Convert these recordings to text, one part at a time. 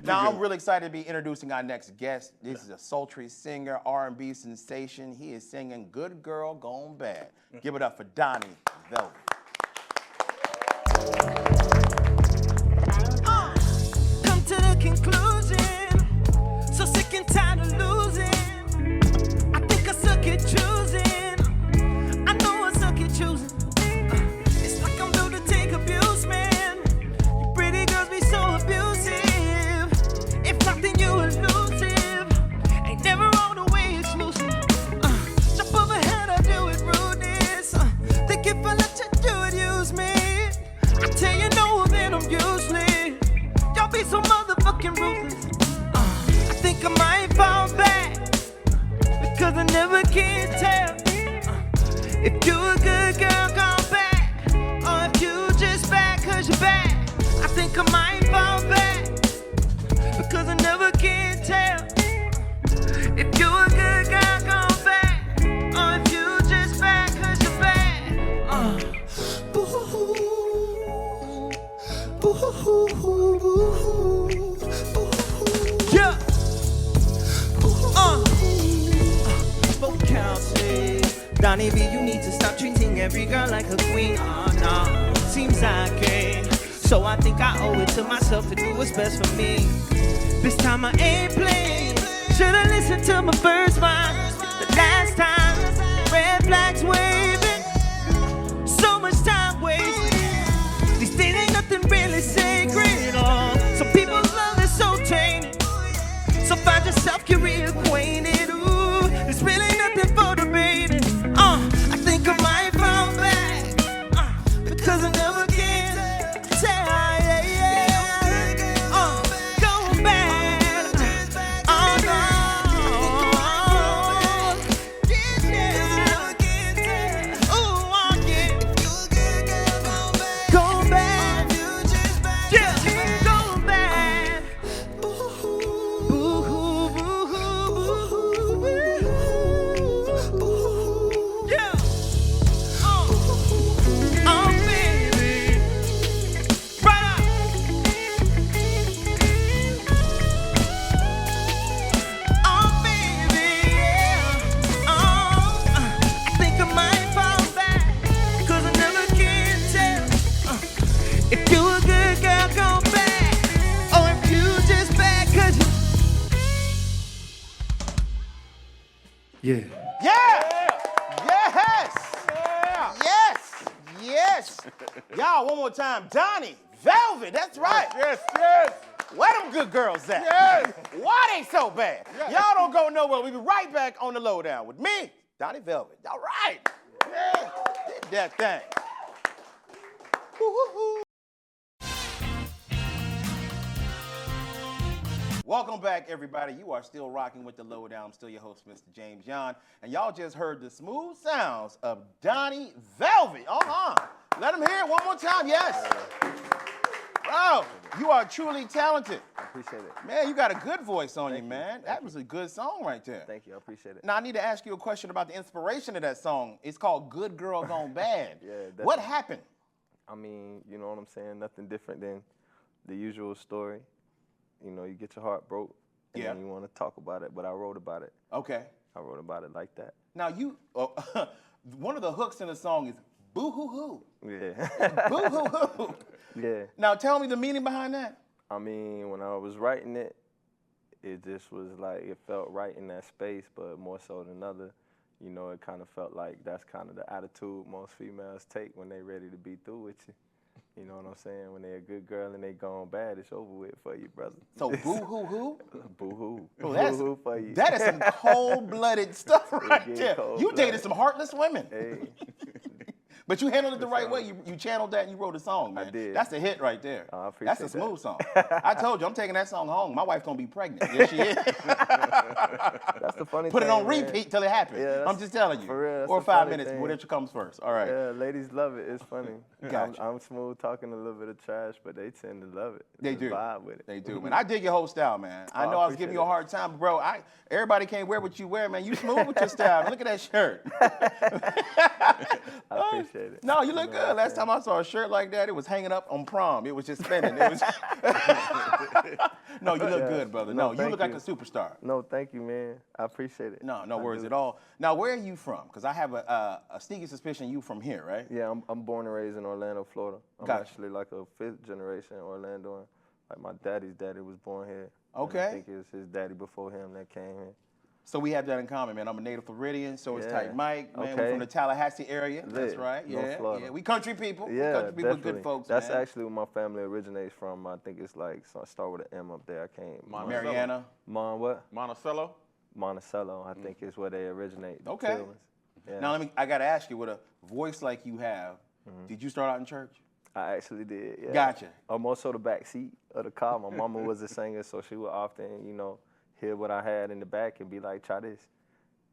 Now, I'm really excited to be introducing our next guest. This is a sultry singer, R&B sensation. He is singing Good Girl Gone Bad. Give it up for Dàni V. Come to the conclusion, so sick and tired of losing. I think I suck at choosing. I know I suck at choosing. It's like I'm built to take abuse, man. You pretty girls be so abusive. If not, then you elusive. Ain't never all the way exclusive. Jump overhead, I do it rudeness. Think if I let you do it, use me. I tell you no, then I'm useless. Y'all be so motherfucking ruthless. I think I might fall back because I never can tell if you a good girl gone bad or if you just bad cause you're bad. I think I might fall back because I never can tell if you a good girl gone bad or if you just bad cause you're bad. Boo-hoo. Yeah. Both counselors, Dàni V, you need to stop treating every girl like a queen. No, seems I can't. So I think I owe it to myself to do what's best for me. This time I ain't playing. Should've listened to my first rhyme. The last time, red flags waving. So much time wasted. These things ain't nothing really sacred. Oh, some people's love is so tainted. So find yourself, get reacquainted. Ooh, there's really nothing for debating. I think I might fall back because I never can tell. Go back. Oh no. Ooh, yeah. Go back. Yeah, go back. Boo-hoo, boo-hoo, boo-hoo. Yeah. Oh, baby. Right up. Oh, baby, yeah. I think I might fall back, 'cause I never can tell if you a good girl gone bad, or if you just bad 'cause you. Yeah. Yeah! Yes! Yes! Yes! Y'all, one more time. Dàni Velvet, that's right. Yes, yes. Where them good girls at? Yes. Why they so bad? Yes. Y'all don't go nowhere. We'll be right back on the lowdown with me, Dàni Velvet. All right. Yeah. Did that thing. Woo-hoo-hoo. Welcome back, everybody. You are still rocking with the lowdown. I'm still your host, Mr. James Yon, and y'all just heard the smooth sounds of Dàni Velvet. Let them hear it one more time. Yes. Bro, you are truly talented. I appreciate it. Man, you got a good voice on you, man. That was a good song right there. Thank you. I appreciate it. Now, I need to ask you a question about the inspiration of that song. It's called Good Girl Gone Bad. Yeah, what definitely. happened? I mean, you know what I'm saying? Nothing different than the usual story. You know, you get your heart broke, and Yeah. then you want to talk about it, but I wrote about it. Okay. I wrote about it like that. Now, one of the hooks in the song is boo-hoo-hoo. Yeah. Boo-hoo-hoo. Yeah. Now, tell me the meaning behind that. I mean, when I was writing it, it just was like, it felt right in that space, but more so than other, you know, it kind of felt like that's kind of the attitude most females take when they ready to be through with you. You know what I'm saying? When they're a good girl and they gone bad, it's over with for you, brother. So boo-hoo-hoo? Boo-hoo. Oh, that's- Boo-hoo for you. That is some cold-blooded stuff right get there. You cold-blooded. dated some heartless women. Hey. But you handled it the For right sure. way. You channeled that and you wrote a song, man. did. That's a hit right there. Oh, I That's appreciate a smooth that. song. I told you, I'm taking that song home. My wife's gonna be pregnant. Yes, she is. That's the funny Put thing, it on man. repeat till it happens. Yeah, I'm that's- just telling you. for real, that's or the 5 funny minutes, thing. whatever comes first. All right. Yeah, ladies love it. It's funny. Gotcha. I'm smooth talking a little bit of trash, but they tend to love it. They Just do. vibe with it. They do, man. I dig your whole style, man. I Oh, know I I was giving appreciate you a it. hard time, but bro, everybody can't wear what you wear, man. You smooth with your style. Look at that shirt. I appreciate appreciate it. No, you look know good. what Last I'm time I saw a shirt like that, it was hanging up on prom. It was just spinning. It was no, you look good, brother. No, you thank look like a superstar. No, thank you, man. I appreciate it. No, no I worries do. at all. Now, where are you from? Because I have a sneaky suspicion you from here, right? Yeah, I'm born and raised in Orlando, Florida. I'm Gotcha. actually like a 5th generation Orlandoan. Like my daddy's daddy was born here. Okay. And I think it was his daddy before him that came here. So we have that in common, man. I'm a native Floridian, so is Yeah. Tight Mike, man. We're Okay. from the Tallahassee area. That's Lit. right. North Yeah, Florida. yeah. We country people. Yeah, we country people, definitely. good folks, That's man. actually where my family originates from. I think it's like start with an M up there. I can't. Mariana. What? Monticello? Monticello, I think is where they originate. the Okay. Tillmans. Yeah. Now I got to ask you, with a voice like you have, did you start out in church? I actually did. Yeah. Gotcha. More so the back seat of the car. My mama was a singer, so she would often, hear what I had in the back and be like, "Try this."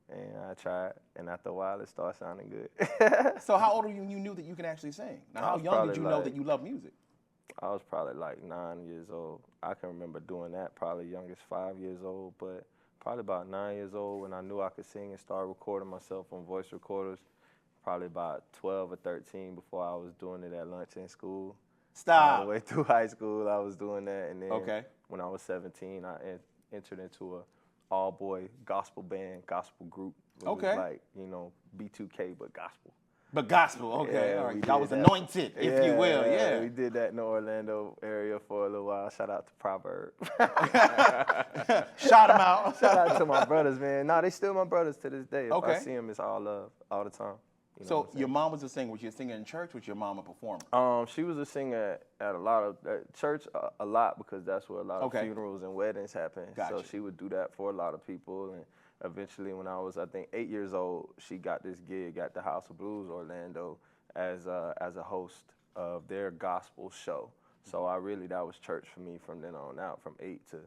And I tried, and after a while, it started sounding good. So how old are you when you knew that you can actually sing? Now, I how was young did probably you know like- that you love music? I was probably like 9 years old. I can remember doing that, probably youngest 5 years old, but probably about 9 years old when I knew I could sing and started recording myself on voice recorders. Probably about 12 or 13 before I was doing it at lunch in school. All Stop. the way through high school, I was doing that, and then Okay. when I was 17, I entered into a all-boy gospel band, gospel group. It Okay. was like, B2K, but gospel. But gospel, okay. Yeah, all we right. did Y'all was that. anointed, if you will, yeah. We did that in the Orlando area for a little while. Shout out to Proverb. Shout them out. Shout out to my brothers, man. No, they still my brothers to this day. If Okay. I see them, it's all love, all the time. You know So what I'm your mom was a singer. Was she a singer in church? Was your mom a performer? She was a singer at a lot of church, a lot, because that's where a lot of Okay. funerals and weddings happen. So Gotcha. she would do that for a lot of people. And eventually, when I was, I think, 8 years old, she got this gig at the House of Blues Orlando as a host of their gospel show. So that was church for me from then on out, from 8 to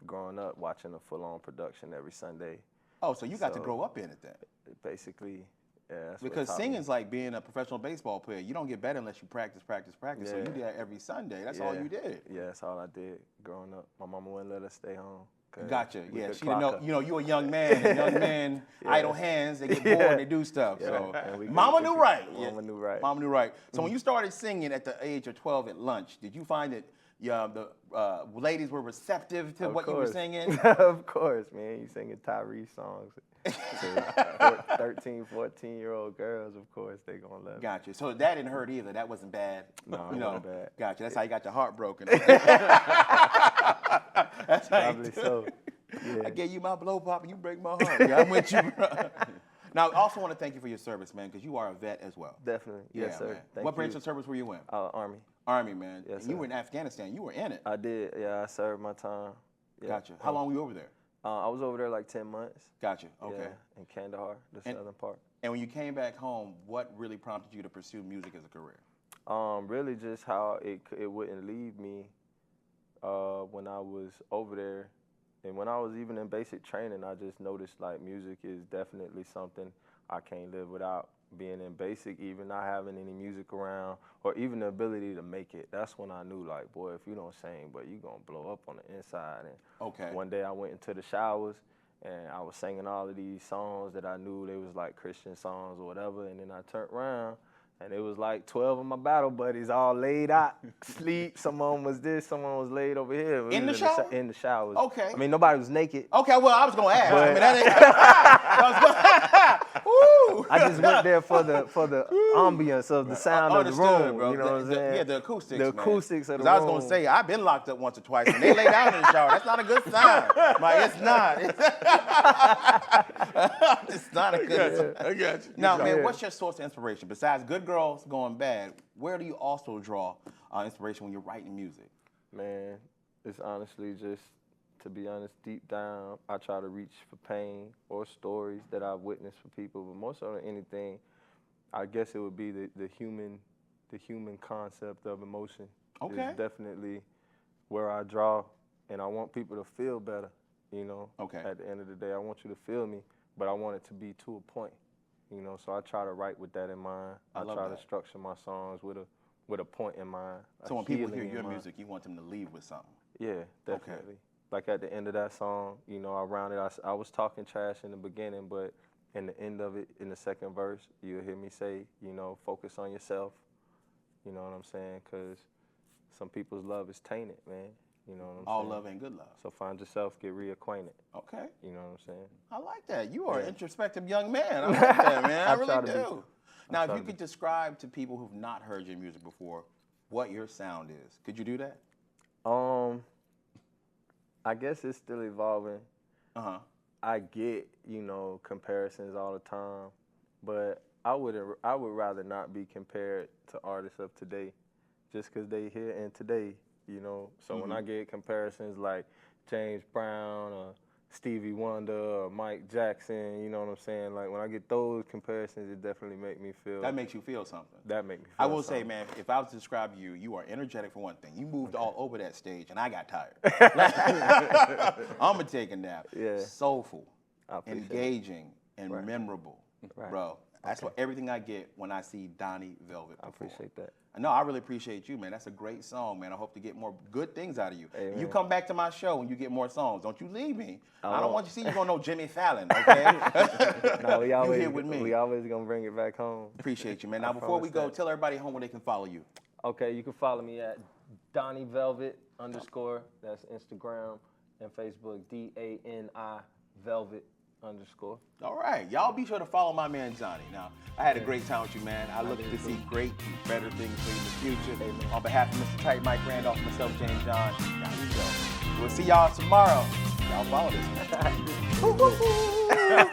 growing up, watching a full-on production every Sunday. Oh, so you got to So- grow up in it then. Basically, yeah. That's what Because taught me. singing's like being a professional baseball player. You don't get better unless you practice. So you Yeah. did that every Sunday. That's all you did. Yeah, that's all I did growing up. My mama wouldn't let us stay home. 'Cause Gotcha. we Yeah, could she didn't know. clock her. You're a young man. And young men, idle hands, they get bored, Yeah. they do stuff. Yeah, So and we Mama could- knew right. Mama knew right. Mama knew right. So when you started singing at the age of 12 at lunch, did you find that the ladies were receptive to Of what you were course. singing? Of course, man. You singing Tyrese songs to 13, 14-year-old girls, of course, they gonna love it. Gotcha. So that didn't hurt either. That wasn't bad. No, it wasn't bad. Gotcha. That's how you got your heart broken. That's how you Probably do it. so. Yeah. I gave you my blow pop and you break my heart. Yeah, I'm with you, bro. Now, I also want to thank you for your service, man, because you are a vet as well. Definitely. Yes, Yeah, sir. man. Thank What branch you. of service were you in? Army. Army, man. Yes, And you sir. were in Afghanistan. You were in it. I did. Yeah, I served my time. Yeah. Gotcha. How long were you over there? I was over there like 10 months. Gotcha. Okay. Yeah, in Kandahar, the southern part. And when you came back home, what really prompted you to pursue music as a career? Really just how it wouldn't leave me when I was over there. And when I was even in basic training, I just noticed like music is definitely something I can't live without. Being in basic, even not having any music around, or even the ability to make it. That's when I knew, like, boy, if you don't sing, but you gonna blow up on the inside. And Okay. one day I went into the showers and I was singing all of these songs that I knew they was like Christian songs or whatever. And then I turned around and it was like 12 of my battle buddies all laid out, sleep. Someone was this, someone was laid over here. We In the was shower? In the showers. Okay. I mean, nobody was naked. Okay, well, I was going to ask. I But- mean, that ain't... Woo! I just went there for the ambience of the sound of the Understood, room. bro. You know what I'm saying? Yeah, the acoustics, The man. acoustics of the 'Cause I was room. going to say, I've been locked up once or twice, and they lay down in the shower. That's not a good sign. Like, it's not. It's not a good sign. I got you. Now, man, Yeah. what's your source of inspiration? Besides Good Girls Going Bad, where do you also draw inspiration when you're writing music? Man, it's honestly just, to be honest, deep down, I try to reach for pain or stories that I've witnessed for people. But more so than anything, I guess it would be the human concept of emotion. Okay. Is definitely where I draw, and I want people to feel better. You know. Okay. At the end of the day, I want you to feel me, but I want it to be to a point. You know, so I try to write with that in mind. I love try that. to structure my songs with a point in mind. a So when people hear healing in your mind. music, you want them to leave with something. Yeah, definitely. Like at the end of that song, you know, I was talking trash in the beginning, but in the end of it, in the second verse, you'll hear me say, you know, focus on yourself. You know what I'm saying? Because some people's love is tainted, man. You know what I'm All saying? love ain't good love. So find yourself, get reacquainted. Okay. You know what I'm saying? I like that. You are an Yeah. introspective young man. I like that, man. I I try really to be. do. Now, if try you to could be. describe to people who've not heard your music before what your sound is, could you do that? I guess it's still evolving. Uh-huh. I get, you know, comparisons all the time, but I would rather not be compared to artists of today, just because they here and today, you know. So when I get comparisons like James Brown or Stevie Wonder or Mike Jackson, you know what I'm saying? Like when I get those comparisons, it definitely make me feel. That makes you feel something. That make me feel. I will say, something. man, if I was to describe you, you are energetic for one thing. You moved all over that stage, and I got tired. I'm going to take a nap. Yeah. Soulful, I appreciate it. engaging, and Right. memorable. Right. Bro, that's what everything I get when I see Dàni Velvet I perform. appreciate that. No, I really appreciate you, man. That's a great song, man. I hope to get more good things out of you. Hey, And you man. come back to my show and you get more songs. Don't you leave me. I don't won't. want you to see you on no Jimmy Fallon, okay? No, we always, you here with me. We always gonna bring it back home. Appreciate you, man. I Now, before we promise go, that. tell everybody at home where they can follow you. Okay, you can follow me at Dàni Velvet _. That's Instagram and Facebook, DANI Velvet _. All right. Y'all be sure to follow my man, Johnny. Now, I had a great time with you, man. I look to see great and better things for you in the future. On behalf of Mr. Tight Mike Randolph, myself, James Yon, Dàni Velvet. We'll see y'all tomorrow. Y'all follow this, man.